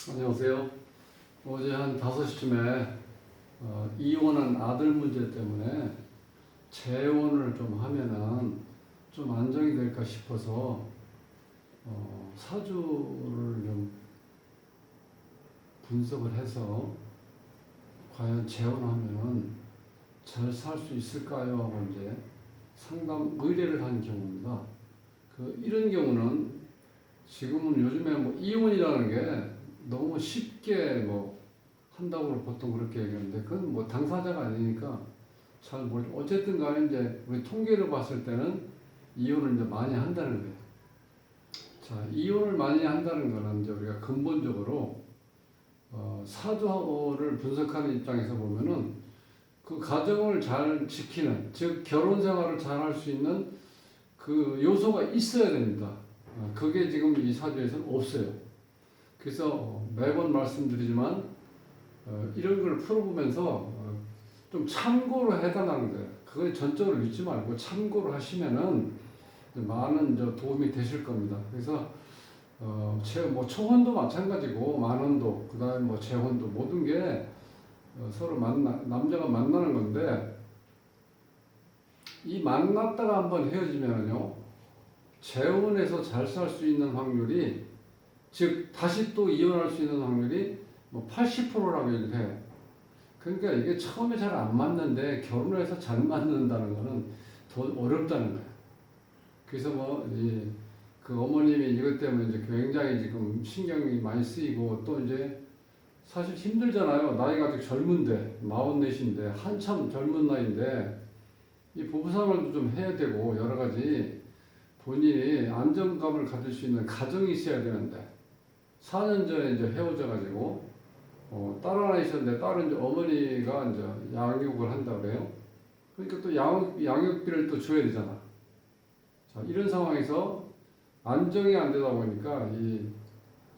안녕하세요. 어제 한 5시쯤에 이혼한 아들 문제 때문에 재혼을 좀 하면은 좀 안정이 될까 싶어서 사주를 좀 분석을 해서 과연 재혼하면은 잘 살 수 있을까요? 하고 이제 상담 의뢰를 한 경우입니다. 이런 경우는 지금은 요즘에 뭐 이혼이라는 게 너무 쉽게 뭐 한다고 보통 그렇게 얘기하는데 그건 뭐 당사자가 아니니까 잘 모르죠. 어쨌든 간에 이제 우리 통계를 봤을 때는 이혼을 이제 많이 한다는 거예요. 자, 이혼을 많이 한다는 거는 이제 우리가 근본적으로 사주를 분석하는 입장에서 보면은 그 가정을 잘 지키는, 즉 결혼 생활을 잘 할 수 있는 그 요소가 있어야 됩니다. 그게 지금 이 사주에서는 없어요. 그래서 매번 말씀드리지만 이런 걸 풀어보면서 좀 참고로 해달라는 거예요. 그걸 전적으로 믿지 말고 참고로 하시면은 많은 도움이 되실 겁니다. 그래서 뭐 초혼도 마찬가지고 만혼도 그다음에 뭐 재혼도 모든 게 서로 남자가 만나는 건데 이 만났다가 한번 헤어지면은요 재혼해서 잘 살 수 있는 확률이 즉 다시 또 이혼할 수 있는 확률이 뭐 80%라고 얘기를 해요. 그러니까 이게 처음에 잘 안 맞는데 결혼을 해서 잘 맞는다는 거는 더 어렵다는 거예요. 그래서 그 어머님이 이것 때문에 이제 굉장히 지금 신경이 많이 쓰이고 또 이제 사실 힘들잖아요. 나이가 아직 젊은데 44인데 한참 젊은 나이인데 이 부부생활도 좀 해야 되고 여러 가지 본인이 안정감을 가질 수 있는 가정이 있어야 되는데 4년 전에 이제 헤어져가지고 딸 하나 있었는데 딸은 이제 어머니가 이제 양육을 한다 그래요. 그러니까 또 양육비를 또 줘야 되잖아. 자, 이런 상황에서 안정이 안 되다 보니까 이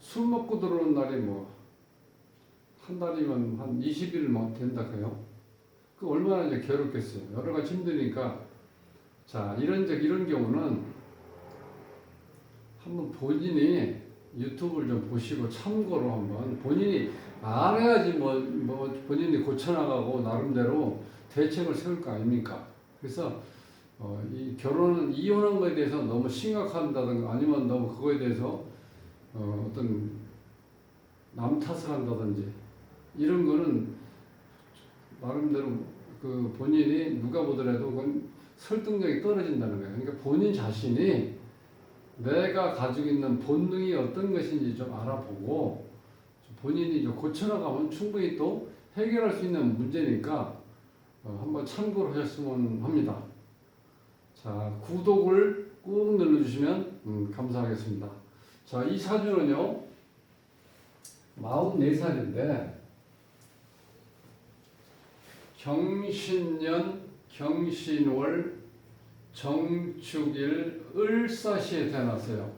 술 먹고 들어오는 날이 뭐 한 달이면 한 20일 뭐 된다 그래요. 그 얼마나 이제 괴롭겠어요. 여러 가지 힘드니까 자 이런 경우는 한번 본인이 유튜브를 좀 보시고 참고로 한번 본인이 알아야지 뭐 본인이 고쳐나가고 나름대로 대책을 세울 거 아닙니까? 그래서 이 결혼은 이혼한 거에 대해서 너무 심각한다든가 아니면 너무 그거에 대해서 어떤 남 탓을 한다든지 이런 거는 나름대로 그 본인이 누가 보더라도 그건 설득력이 떨어진다는 거예요. 그러니까 본인 자신이 내가 가지고 있는 본능이 어떤 것인지 좀 알아보고 본인이 좀 고쳐나가면 충분히 또 해결할 수 있는 문제니까 한번 참고를 하셨으면 합니다. 자, 구독을 꾹 눌러주시면 감사하겠습니다. 자, 이 사주는요 44살인데 경신년, 경신월, 정축일, 을사시에 태어났어요.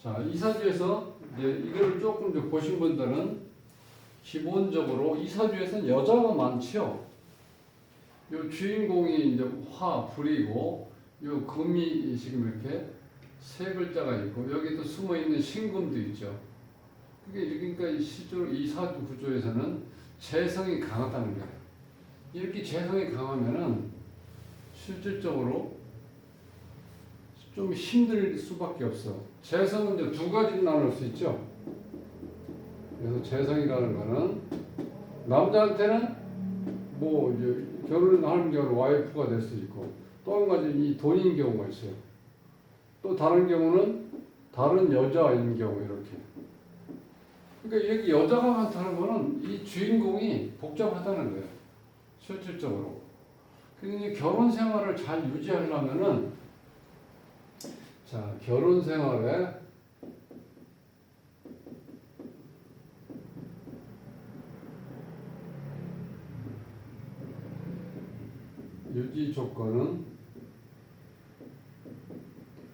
자, 이 사주에서 이제 이걸 조금 좀 보신 분들은 기본적으로 이 사주에서는 여자가 많죠. 요 주인공이 이제 화, 불이고, 요 금이 지금 이렇게 세 글자가 있고, 여기 또 숨어 있는 신금도 있죠. 그러니까 실제로 이 사주 구조에서는 재성이 강하다는 거예요. 이렇게 재성이 강하면은 실질적으로 좀 힘들 수밖에 없어. 재성은 이제 두 가지로 나눌 수 있죠. 그래서 재성이라는 거는 남자한테는 뭐 이제 결혼하는 경우는 와이프가 될 수 있고 또 한 가지 이 돈인 경우가 있어요. 또 다른 경우는 다른 여자인 경우 이렇게. 그러니까 여기 여자가 많다는 거는 이 주인공이 복잡하다는 거예요. 실질적으로. 그러니까 결혼 생활을 잘 유지하려면은 자, 결혼 생활에 유지 조건은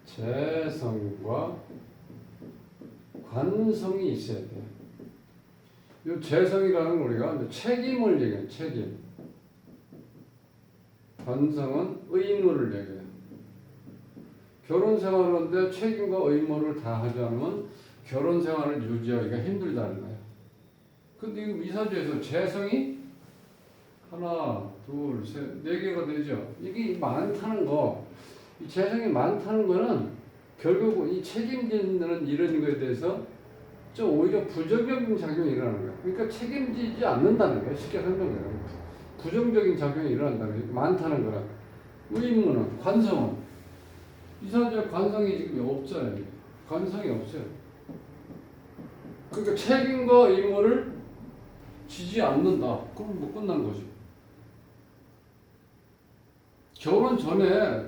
재성과 관성이 있어야 돼요. 이 재성이라는 우리가 책임을 얘기해요. 책임. 관성은 의무를 얘기해요. 결혼 생활하는데 책임과 의무를 다 하지 않으면 결혼 생활을 유지하기가 힘들다는 거예요. 근데 이 사주에서 재성이 하나, 둘, 셋, 네 개가 되죠. 이게 많다는 거, 이 재성이 많다는 거는 결국 이 책임지는 이런 거에 대해서 좀 오히려 부정적인 작용이 일어나는 거예요. 그러니까 책임지지 않는다는 거예요. 쉽게 설명해요. 부정적인 작용이 일어난다는 거예요. 많다는 거라. 의무는, 관성은. 이 사주에 관성이 지금 없잖아요. 관성이 없어요. 그러니까 책임과 의무를 지지 않는다. 그럼 뭐 끝난 거죠. 결혼 전에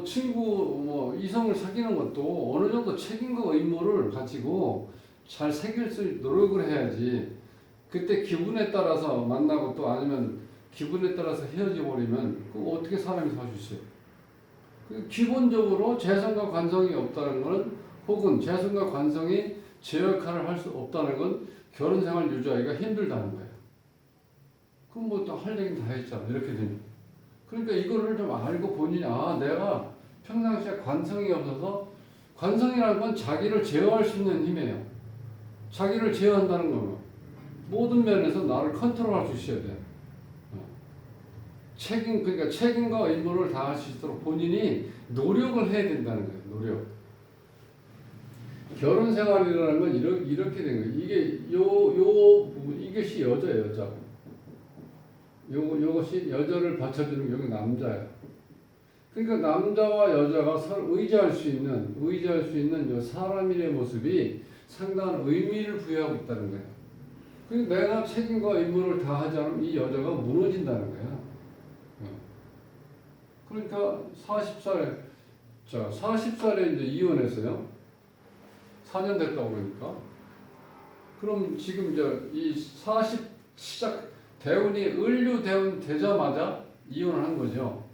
친구 뭐 이성을 사귀는 것도 어느 정도 책임과 의무를 가지고 잘 새길 수 노력을 해야지. 그때 기분에 따라서 만나고 또 아니면 기분에 따라서 헤어져 버리면 그 어떻게 사람이 살 수 있어요? 기본적으로 재성과 관성이 없다는 것은 혹은 재성과 관성이 제 역할을 할 수 없다는 건 결혼 생활 유지하기가 힘들다는 거예요. 그럼 뭐 또 할 얘기는 다 했잖아. 이렇게 되면. 그러니까 이거를 좀 알고 본인이 내가 평상시에 관성이 없어서 관성이라는 건 자기를 제어할 수 있는 힘이에요. 자기를 제어한다는 거는 모든 면에서 나를 컨트롤할 수 있어야 돼. 그러니까 책임과 의무를 다할 수 있도록 본인이 노력을 해야 된다는 거예요. 노력. 결혼 생활이라는 건 이렇게 된 거예요. 이것이 여자예요, 여자. 요것이 여자를 받쳐주는 여기 남자예요. 그러니까 남자와 여자가 서로 의지할 수 있는 요 사람의 모습이 상당한 의미를 부여하고 있다는 거예요. 그러니까 내가 책임과 의무를 다하지 않으면 이 여자가 무너진다는 거예요. 그러니까 40살에 이제 이혼했어요. 4년 됐다고 그러니까. 그럼 지금 이 40 대운이 을류 대운 되자마자 이혼을 한 거죠.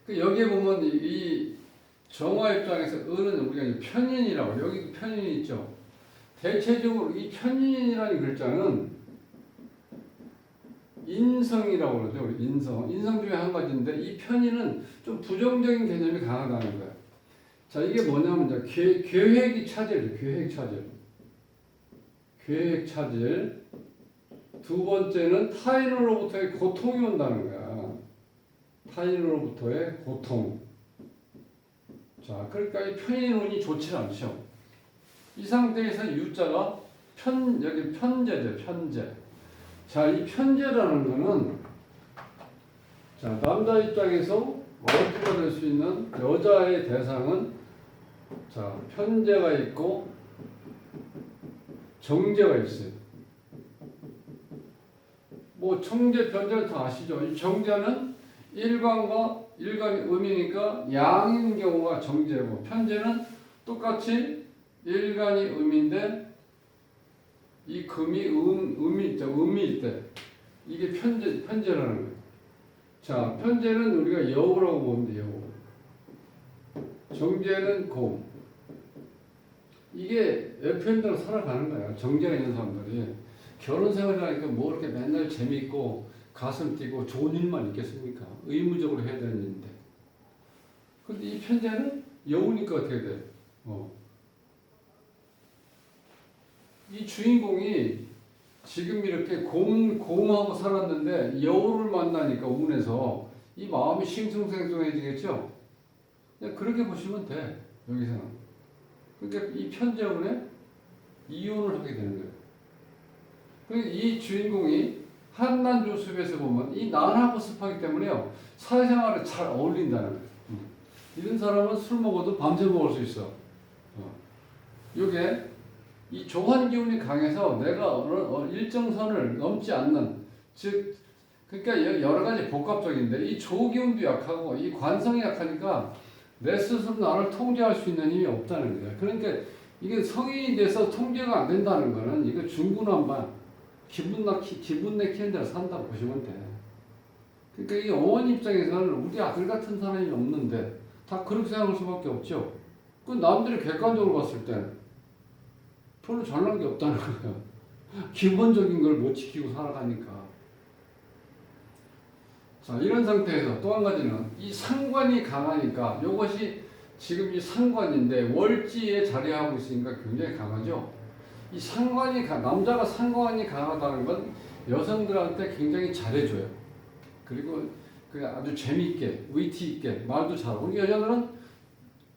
여기에 보면 이 정화 입장에서 을은 우리가 편인이라고, 여기도 편인이 있죠. 대체적으로 이 편인이라는 글자는 인성이라고 그러죠. 인성 중에 한 가지인데 이 편인은 좀 부정적인 개념이 강하다는 거예요. 자, 이게 뭐냐면 계획이 차질이죠. 계획 차질. 두 번째는 타인으로부터의 고통이 온다는 거야. 타인으로부터의 고통. 자, 그러니까 이 편인 운이 좋지 않죠. 이 상태에서 유자가 여기 편재죠. 편재. 자, 이 편재라는 거는 자, 남자 입장에서 와이프가 될 수 있는 여자의 대상은 자, 편재가 있고 정재가 있어요. 뭐 정재, 편재를 다 아시죠? 이 정재는 일간이 음이니까 양인 경우가 정재고 편재는 똑같이 일간이 음인데 이 금이 음일 때 이게 편재라는 거예요. 자, 편재는 우리가 여우라고 보면 돼요. 정재는 곰. 이게 FM대로 살아가는 거야. 정재가 있는 사람들이. 결혼 생활이라니까 뭐 이렇게 맨날 재밌고 가슴 뛰고 좋은 일만 있겠습니까? 의무적으로 해야 되는 일인데. 근데 이 편재는 여우니까 어떻게 돼? 이 주인공이 지금 이렇게 곰하고 살았는데 여우를 만나니까 운에서 이 마음이 싱숭생숭해지겠죠? 그냥 그렇게 보시면 돼. 여기서는. 그러니까 이 편재운에 이혼을 하게 되는 거예요. 그러니까 이 주인공이 한난조습에서 보면 이 난하고 습하기 때문에요. 사회생활에 잘 어울린다는 거예요. 이런 사람은 술 먹어도 밤새 먹을 수 있어. 요게 이 조한 기운이 강해서 내가 일정 선을 넘지 않는, 즉 그러니까 여러 가지 복합적인데 이 조 기운도 약하고 이 관성이 약하니까 내 스스로 나를 통제할 수 있는 힘이 없다는 거예요. 그러니까 이게 성인이 돼서 통제가 안 된다는 거는 이거 중구난방 기분 내키는 대로 산다고 보시면 돼. 그러니까 이 어머니 입장에서는 우리 아들 같은 사람이 없는데 다 그렇게 생각할 수밖에 없죠. 그 남들이 객관적으로 봤을 때 별로 잘난 게 없다는 거예요. 기본적인 걸 못 지키고 살아가니까. 자, 이런 상태에서 또 한 가지는 이 상관이 강하니까 이것이 지금 이 상관인데 월지에 자리하고 있으니까 굉장히 강하죠. 이 남자가 상관이 강하다는 건 여성들한테 굉장히 잘해줘요. 그리고 그 아주 재미있게, 위트 있게 말도 잘하고. 여자들은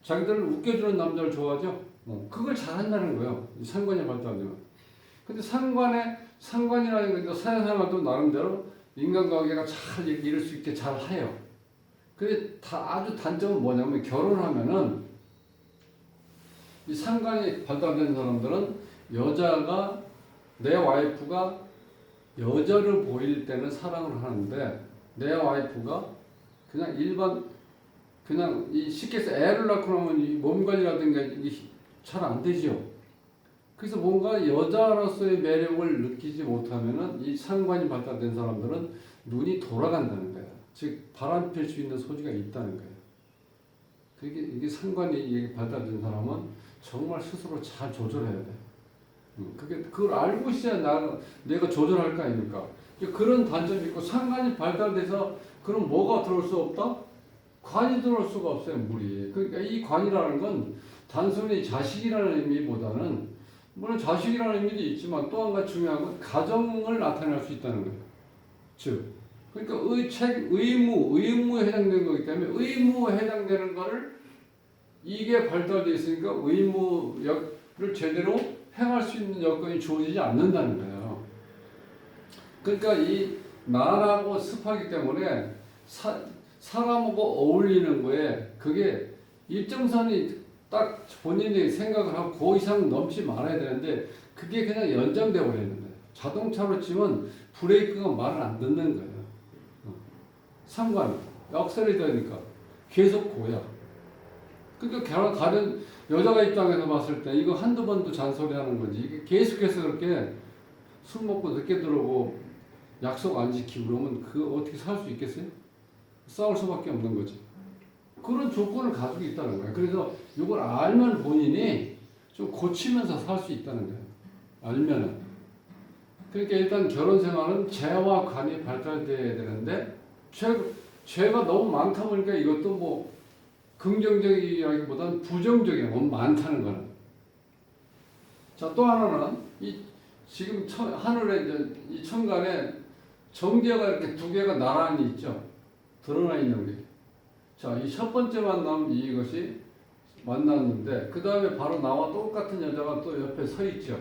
자기들을 웃겨주는 남자를 좋아하죠. 그걸 잘한다는 거예요. 이 상관이 발달되면. 근데 상관이라는 건 사회생활도 나름대로 인간관계가 잘 이룰 수 있게 잘 해요. 근데 아주 단점은 뭐냐면 결혼하면은 이 상관이 발달된 사람들은 내 와이프가 여자를 보일 때는 사랑을 하는데 내 와이프가 그냥 쉽게 해서 애를 낳고 나면 이 몸 관리라든가 잘 안 되죠. 그래서 뭔가 여자로서의 매력을 느끼지 못하면은 이 상관이 발달된 사람들은 눈이 돌아간다는 거예요. 즉 바람 필 수 있는 소지가 있다는 거예요. 이게 상관이 발달된 사람은 정말 스스로 잘 조절해야 돼. 그걸 알고 있어야 내가 조절할 거 아닙니까? 그런 단점이 있고 상관이 발달돼서 그럼 뭐가 들어올 수 없다? 관이 들어올 수가 없어요, 물이. 그러니까 이 관이라는 건 단순히 자식이라는 의미보다는 물론 자식이라는 의미도 있지만 또 한 가지 중요한 건 가정을 나타낼 수 있다는 거예요. 즉, 그러니까 의무에 해당되는 거기 때문에 의무에 해당되는 거를 이게 발달되어 있으니까 의무를 제대로 행할 수 있는 여건이 주어지지 않는다는 거예요. 그러니까 이 나라고 습하기 때문에 사람하고 어울리는 거에 그게 일정선이 딱 본인이 생각을 하고 그 이상 넘지 말아야 되는데 그게 그냥 연장되어 버리는 거예요. 자동차로 치면 브레이크가 말을 안 듣는 거예요. 상관, 억셀이 되니까 계속 고야. 그러니까 가는 여자가 입장에서 봤을 때 이거 한두 번도 잔소리하는 거지. 이게 계속해서 그렇게 술 먹고 늦게 들어오고 약속 안 지키고 그러면 그거 어떻게 살 수 있겠어요? 싸울 수밖에 없는 거지. 그런 조건을 가지고 있다는 거예요. 그래서 이걸 알면 본인이 좀 고치면서 살 수 있다는 거예요. 알면은. 그러니까 일단 결혼 생활은 재와 관이 발달돼야 되는데 죄가 너무 많다 보니까 이것도 뭐 긍정적이라기보다는 부정적이에요. 너무 많다는 거는. 자, 또 하나는 지금 하늘에 이 천간에 정제가 이렇게 두 개가 나란히 있죠. 드러나 있는 게. 자, 이 첫 번째 만남 이것이 만났는데 그 다음에 바로 나와 똑같은 여자가 또 옆에 서 있죠.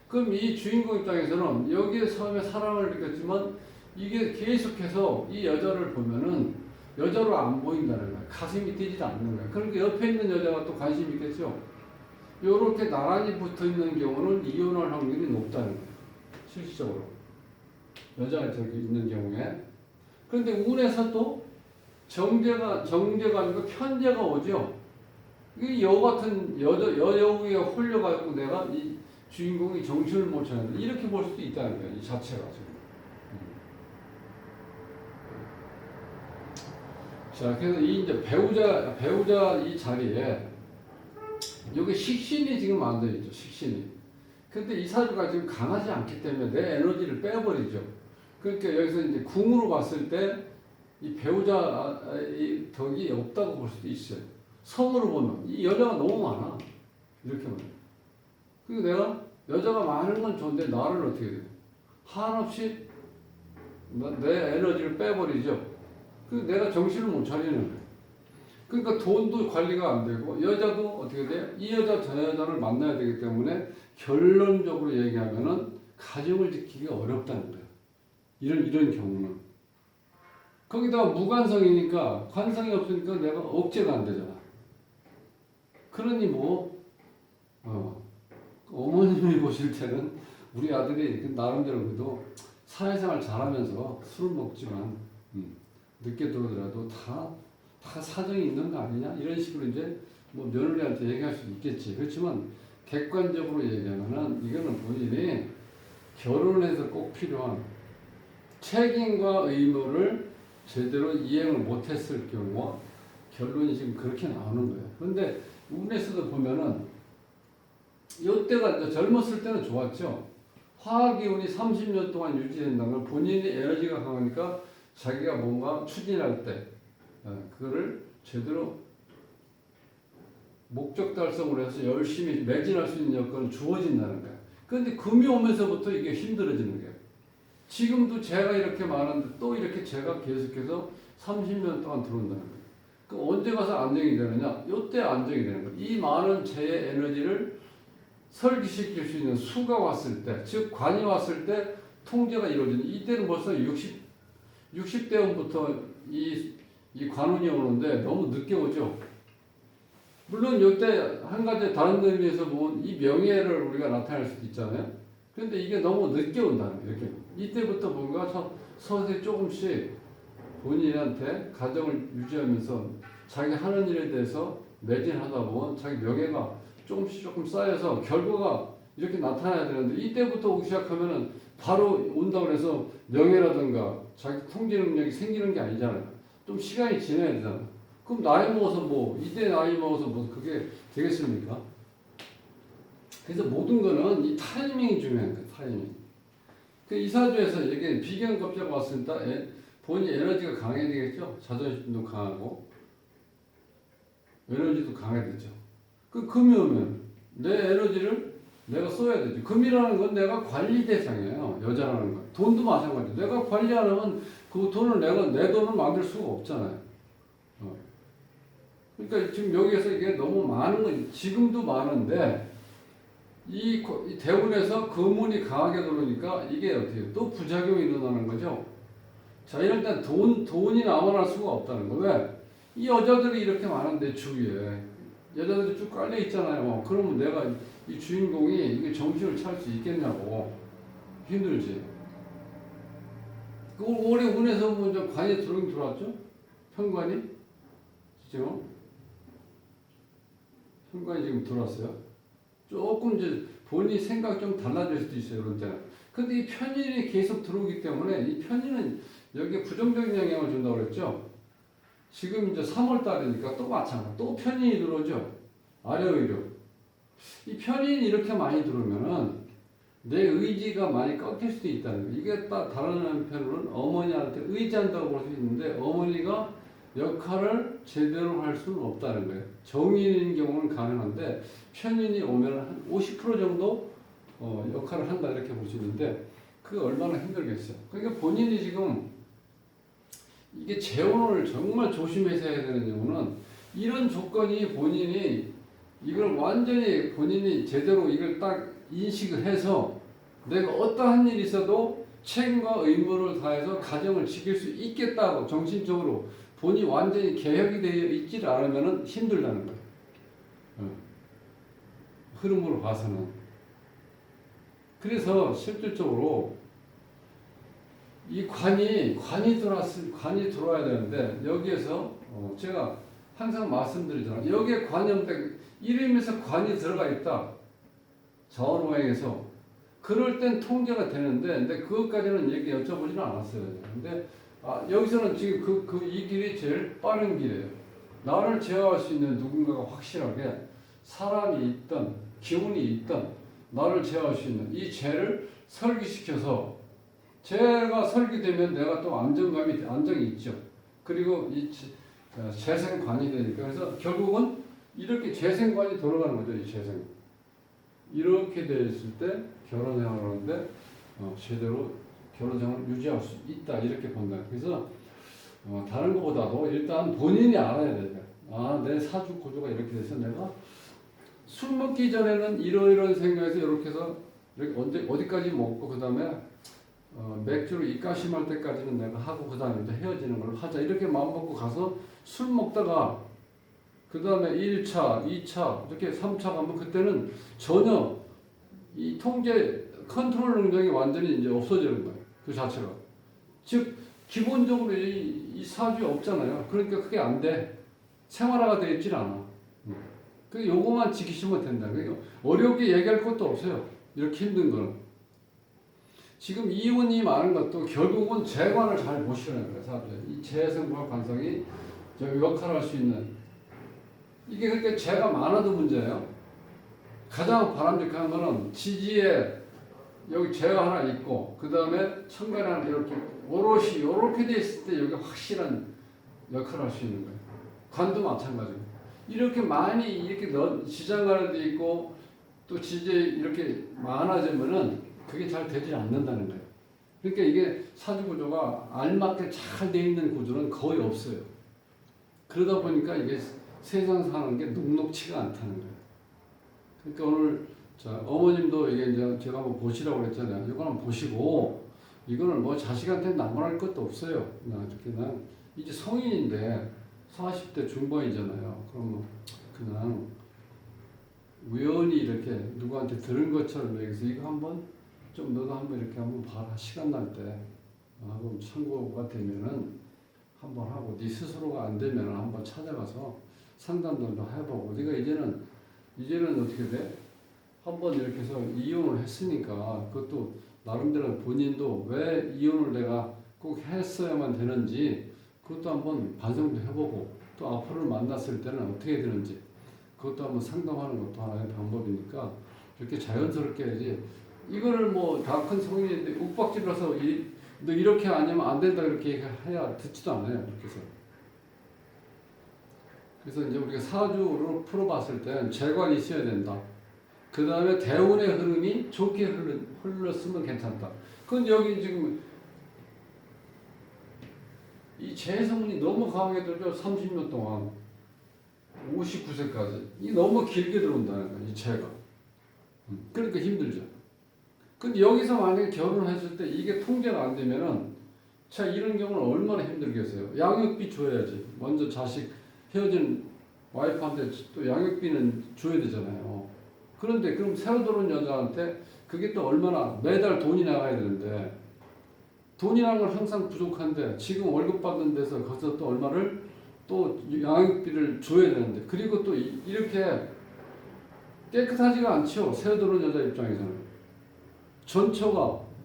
그럼 이 주인공 입장에서는 여기에 처음에 사랑을 느꼈지만 이게 계속해서 이 여자를 보면은 여자로 안 보인다는 거야. 가슴이 뛰지 않는 거야. 그러니까 옆에 있는 여자가 또 관심이 있겠죠. 이렇게 나란히 붙어 있는 경우는 이혼할 확률이 높다는 거예요. 실질적으로. 여자가 저기 있는 경우에. 그런데 운에서 또 정제가 아니고 편제가 오죠. 이게 여우에 홀려가지고 내가 이 주인공이 정신을 못 차리는데 이렇게 볼 수도 있다는 거예요. 이 자체가 지금. 자, 그래서 이제 배우자 이 자리에 여기 식신이 지금 안 되어 있죠. 식신이. 근데 이 사주가 지금 강하지 않기 때문에 내 에너지를 빼버리죠. 그러니까 여기서 이제 궁으로 봤을 때 이 배우자의 덕이 없다고 볼 수도 있어요. 성으로 보면 이 여자가 너무 많아. 이렇게 보면. 그리고 내가 여자가 많은 건 좋은데 나를 어떻게 돼요? 한없이 내 에너지를 빼버리죠. 그래서 내가 정신을 못 차리는 거예요. 그러니까 돈도 관리가 안 되고 여자도 어떻게 돼요? 이 여자 저 여자를 만나야 되기 때문에 결론적으로 얘기하면은 가정을 지키기가 어렵다는 거예요. 이런 경우는. 거기다가 무관성이니까 관성이 없으니까 내가 억제가 안 되잖아. 그러니 어머님이 보실 때는 우리 아들이 나름대로 그래도 사회생활 잘하면서 술을 먹지만 늦게 들어오더라도 다 사정이 있는 거 아니냐 이런 식으로 이제 뭐 며느리한테 얘기할 수도 있겠지. 그렇지만 객관적으로 얘기하면은 이거는 본인이 결혼해서 꼭 필요한 책임과 의무를 제대로 이행을 못했을 경우 결론이 지금 그렇게 나오는 거예요. 그런데 운에서도 보면은 이때가 이제 젊었을 때는 좋았죠. 화기운이 30년 동안 유지된다는 걸 본인이 에너지가 강하니까 자기가 뭔가 추진할 때 그거를 제대로 목적 달성을 해서 열심히 매진할 수 있는 여건은 주어진다는 거예요. 그런데 금이 오면서부터 이게 힘들어지는 거예요. 지금도 재가 이렇게 많은데 또 이렇게 재가 계속해서 30년 동안 들어온다는 거예요. 그 언제 가서 안정이 되느냐? 이때 안정이 되는 거예요. 이 많은 재의 에너지를 설기시킬 수 있는 수가 왔을 때, 즉 관이 왔을 때 통제가 이루어지는, 이때는 벌써 60대부터 이 관운이 오는데 너무 늦게 오죠. 물론 이때 한 가지 다른 의미에서 보면 이 명예를 우리가 나타낼 수도 있잖아요. 그런데 이게 너무 늦게 온다는 거예요. 이렇게 이때부터 뭔가 서서히 조금씩 본인한테 가정을 유지하면서 자기 하는 일에 대해서 매진하다 보면 자기 명예가 조금 쌓여서 결과가 이렇게 나타나야 되는데, 이때부터 오기 시작하면은 바로 온다고 해서 명예라든가 자기 통제 능력이 생기는 게 아니잖아요. 좀 시간이 지나야 되잖아. 그럼 나이 먹어서 뭐 이때 나이 먹어서 뭐 그게 되겠습니까? 그래서 모든 거는 이 타이밍이 중요한 거예요. 타이밍. 그 이사주에서 이게 비견급제가 왔을 때 본인 에너지가 강해지겠죠. 자존심도 강하고 에너지도 강해지죠. 그 금이 오면 내 에너지를 내가 써야 되죠. 금이라는 건 내가 관리 대상이에요. 여자라는 건. 돈도 마찬가지죠. 내가 관리 안 하면 그 돈을 내 돈을 만들 수가 없잖아요. 그러니까 지금 여기에서 이게 너무 많은 건 지금도 많은데 이 대운에서 금운이 강하게 들어오니까 이게 어떻게 또 부작용이 일어나는 거죠. 자, 이럴 땐 돈이 남아날 수가 없다는 거. 왜? 이 여자들이 이렇게 많은데 주위에 여자들이 쭉 깔려 있잖아요. 그러면 내가 이 주인공이 이게 정신을 차릴 수 있겠냐고. 힘들지. 올해 운에서 먼저 관이 들어오긴 들어왔죠? 편관이? 지금? 편관이 지금 들어왔어요. 조금 이제 본인 생각 좀 달라질 수도 있어요. 그런 때는. 근데 이 편인이 계속 들어오기 때문에 이 편인은 여기에 부정적인 영향을 준다고 그랬죠? 지금 이제 3월 달이니까 또 마찬가지. 또 편인이 들어오죠? 아래 의료. 이 편인이 이렇게 많이 들어오면은 내 의지가 많이 꺾일 수도 있다는 거예요. 이게 딱 다른 한편으로는 어머니한테 의지한다고 볼 수 있는데 어머니가 역할을 제대로 할 수는 없다는 거예요. 정인인 경우는 가능한데 편인이 오면 한 50% 정도 역할을 한다 이렇게 볼 수 있는데 그게 얼마나 힘들겠어요. 그러니까 본인이 지금 이게 재혼을 정말 조심해서 해야 되는 경우는 이런 조건이 본인이 이걸 완전히 본인이 제대로 이걸 딱 인식을 해서 내가 어떠한 일이 있어도 책임과 의무를 다해서 가정을 지킬 수 있겠다고 정신적으로 본인이 완전히 개혁이 되어 있지를 않으면 힘들다는 거예요. 흐름으로 봐서는. 그래서 실질적으로 이 관이 들어와야 되는데 여기에서 제가 항상 말씀드리잖아요. 여기에 관이 없는데 이름에서 관이 들어가 있다. 자원호행에서 그럴 땐 통제가 되는데 근데 그것까지는 얘기 여쭤보지는 않았어요. 근데 여기서는 지금 이 길이 제일 빠른 길이에요. 나를 제어할 수 있는 누군가가 확실하게 사람이 있던 기운이 있던 나를 제어할 수 있는 이 죄를 설기시켜서 죄가 설기되면 내가 또 안정이 있죠. 그리고 이 재생관이 되니까 그래서 결국은 이렇게 재생관이 돌아가는 거죠. 이 재생. 이렇게 되어 있을 때 결혼생활을 하는데 제대로 결혼생활을 유지할 수 있다 이렇게 본다. 그래서 다른 것보다도 일단 본인이 알아야 돼요. 내 사주 구조가 이렇게 돼서 내가 술 먹기 전에는 이런 생각에서 이렇게 해서 이렇게 어디까지 먹고 그 다음에 맥주로 입가심할 때까지는 내가 하고 그 다음에 이제 헤어지는 걸 하자 이렇게 마음 먹고 가서 술 먹다가 그 다음에 1차, 2차 이렇게 3차 가면 그때는 전혀 이 통제 컨트롤 능력이 완전히 이제 없어지는 거예요. 그 자체가. 즉 기본적으로 이 사주에 없잖아요. 그러니까 그게 안 돼. 생활화가 되어 있질 않아. 그 요거만 지키시면 된다. 그러니까 어렵게 얘기할 것도 없어요. 이렇게 힘든 거는. 지금 이혼이 많은 것도 결국은 재관을 잘 보시라는 거예요. 사주에. 이 재생과 관성이 역할을 할 수 있는 이게 그렇게 재가 많아도 문제예요. 가장 바람직한 거는 지지에 여기 재가 하나 있고 그 다음에 천간에 하나 이렇게 오롯이 이렇게 돼 있을 때 여기 확실한 역할을 할 수 있는 거예요. 관도 마찬가지고 이렇게 많이 이렇게 시장 가는 데 있고 또 지제 이렇게 많아지면은 그게 잘 되지 않는다는 거예요. 그러니까 이게 사주 구조가 알맞게 잘 돼 있는 구조는 거의 없어요. 그러다 보니까 이게 세상 사는 게 녹록치가 않다는 거예요. 그러니까 오늘 어머님도 이게 이제 제가 한번 보시라고 그랬잖아요. 이거 한번 보시고 이거는 뭐 자식한테 남발할 것도 없어요. 그냥 이제 성인인데 40대 중반이잖아요. 그러면 그냥 우연히 이렇게 누구한테 들은 것처럼 여기서 이거 한번 좀 너도 한번 이렇게 한번 봐라. 시간 날 때 그럼 참고가 되면은 한번 하고 네 스스로가 안 되면은 한번 찾아가서 상담도 해보고 네가 이제는 어떻게 돼? 한번 이렇게 해서 이혼을 했으니까 그것도 나름대로 본인도 왜 이혼을 내가 꼭 했어야만 되는지 그것도 한번 반성도 해보고 또 앞으로 만났을 때는 어떻게 되는지 그것도 한번 상담하는 것도 하나의 방법이니까 이렇게 자연스럽게 해야지 이거를 뭐 다 큰 성인인데 욱박질러서 너 이렇게 아니면 안 된다 이렇게 해야 듣지도 않아요. 이렇게 해서. 그래서 이제 우리가 사주로 풀어봤을 때는 재관이 있어야 된다. 그 다음에 대운의 흐름이 좋게 흘렀으면 괜찮다. 그건 여기 지금 이 재성운이 너무 강하게 들죠. 30년 동안 59세까지 이 너무 길게 들어온다는 거야. 이 재가. 그러니까 힘들죠. 근데 여기서 만약에 결혼했을 때 이게 통제가 안 되면은 자 이런 경우는 얼마나 힘들겠어요. 양육비 줘야지. 먼저 자식 헤어진 와이프한테 또 양육비는 줘야 되잖아요. 그런데 그럼 새로 들어온 여자한테 그게 또 얼마나 매달 돈이 나가야 되는데 돈이라는 건 항상 부족한데 지금 월급 받는 데서 거기서 또 얼마를 또 양육비를 줘야 되는데 그리고 또 이렇게 깨끗하지가 않죠. 새로 들어온 여자 입장에서는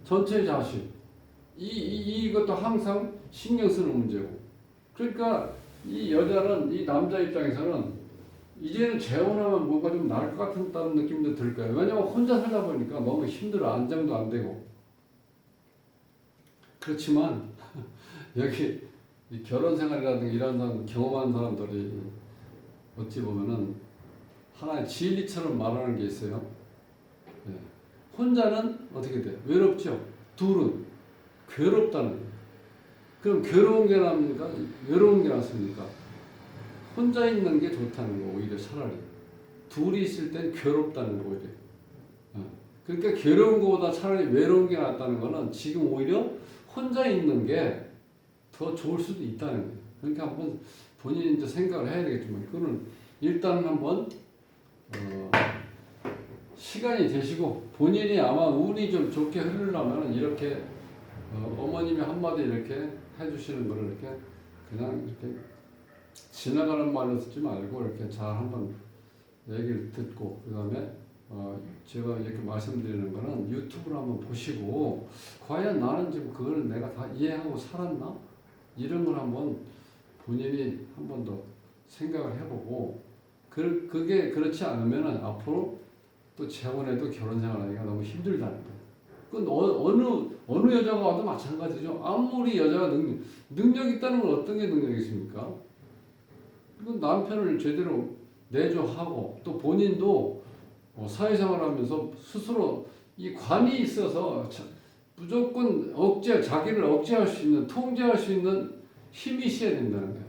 전체의 자식 이것도 항상 신경 쓰는 문제고 그러니까 이 여자는 이 남자 입장에서는 이제는 재혼하면 뭔가 좀 나을 것 같다는 느낌도 들 거예요. 왜냐면 혼자 살다 보니까 너무 힘들어. 안정도 안 되고. 그렇지만 여기 이 결혼 생활이라든가 이런 사람 경험한 사람들이 어찌 보면은 하나의 진리처럼 말하는 게 있어요. 네. 혼자는 어떻게 돼? 외롭죠. 둘은 괴롭다는 거예요. 그럼 괴로운 게 납니까? 외로운 게 낫습니까? 혼자 있는 게 좋다는 거 오히려 차라리 둘이 있을 땐 괴롭다는 거 오히려 그러니까 괴로운 것보다 차라리 외로운 게 낫다는 거는 지금 오히려 혼자 있는 게 더 좋을 수도 있다는 거예요. 그러니까 한번 본인이 이제 생각을 해야 되겠지만 그거는 일단 한번 시간이 되시고 본인이 아마 운이 좀 좋게 흐르려면 이렇게 어머님이 한마디 이렇게 해주시는 거를 이렇게 그냥 이렇게 지나가는 말로 듣지 말고 이렇게 잘 한번 얘기를 듣고 그 다음에 제가 이렇게 말씀드리는 거는 유튜브로 한번 보시고 과연 나는 지금 그걸 내가 다 이해하고 살았나? 이런 걸 한번 본인이 한 번 더 생각을 해보고 그게 그렇지 않으면 앞으로 또 재혼해도 결혼 생활하기가 너무 힘들다는 거예요. 그건 어느 여자가 와도 마찬가지죠. 아무리 여자가 능력 있다는 건 어떤 게 능력이 있습니까? 그건 남편을 제대로 내조하고 또 본인도 사회생활하면서 스스로 이 관이 있어서 무조건 자기를 억제할 수 있는 통제할 수 있는 힘이 있어야 된다는 거예요.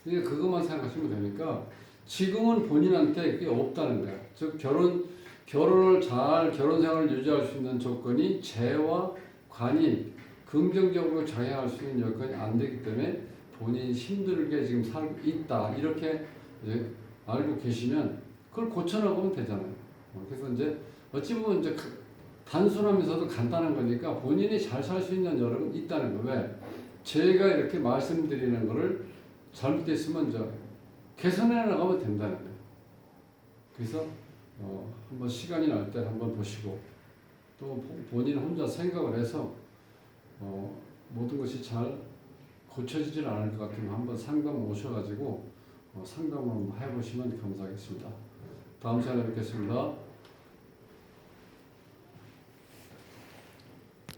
그러니까 그것만 생각하시면 되니까 지금은 본인한테 그게 없다는 거예요. 즉 결혼 생활을 유지할 수 있는 조건이 재와 관이 긍정적으로 작용할 수 있는 여건이 안 되기 때문에 본인이 힘들게 지금 살고 있다 이렇게 이제 알고 계시면 그걸 고쳐나가면 되잖아요. 그래서 이제 어찌 보면 이제 단순하면서도 간단한 거니까 본인이 잘 살 수 있는 여력은 있다는 거. 왜? 제가 이렇게 말씀드리는 거를 잘못됐으면 이제 개선해 나가면 된다는 거예요. 그래서 한번 시간이 날 때 한번 보시고 또 본인 혼자 생각을 해서 모든 것이 잘 고쳐지질 않을 것 같으면 한번 상담 오셔가지고 상담을 한번 해보시면 감사하겠습니다. 다음 시간에 뵙겠습니다.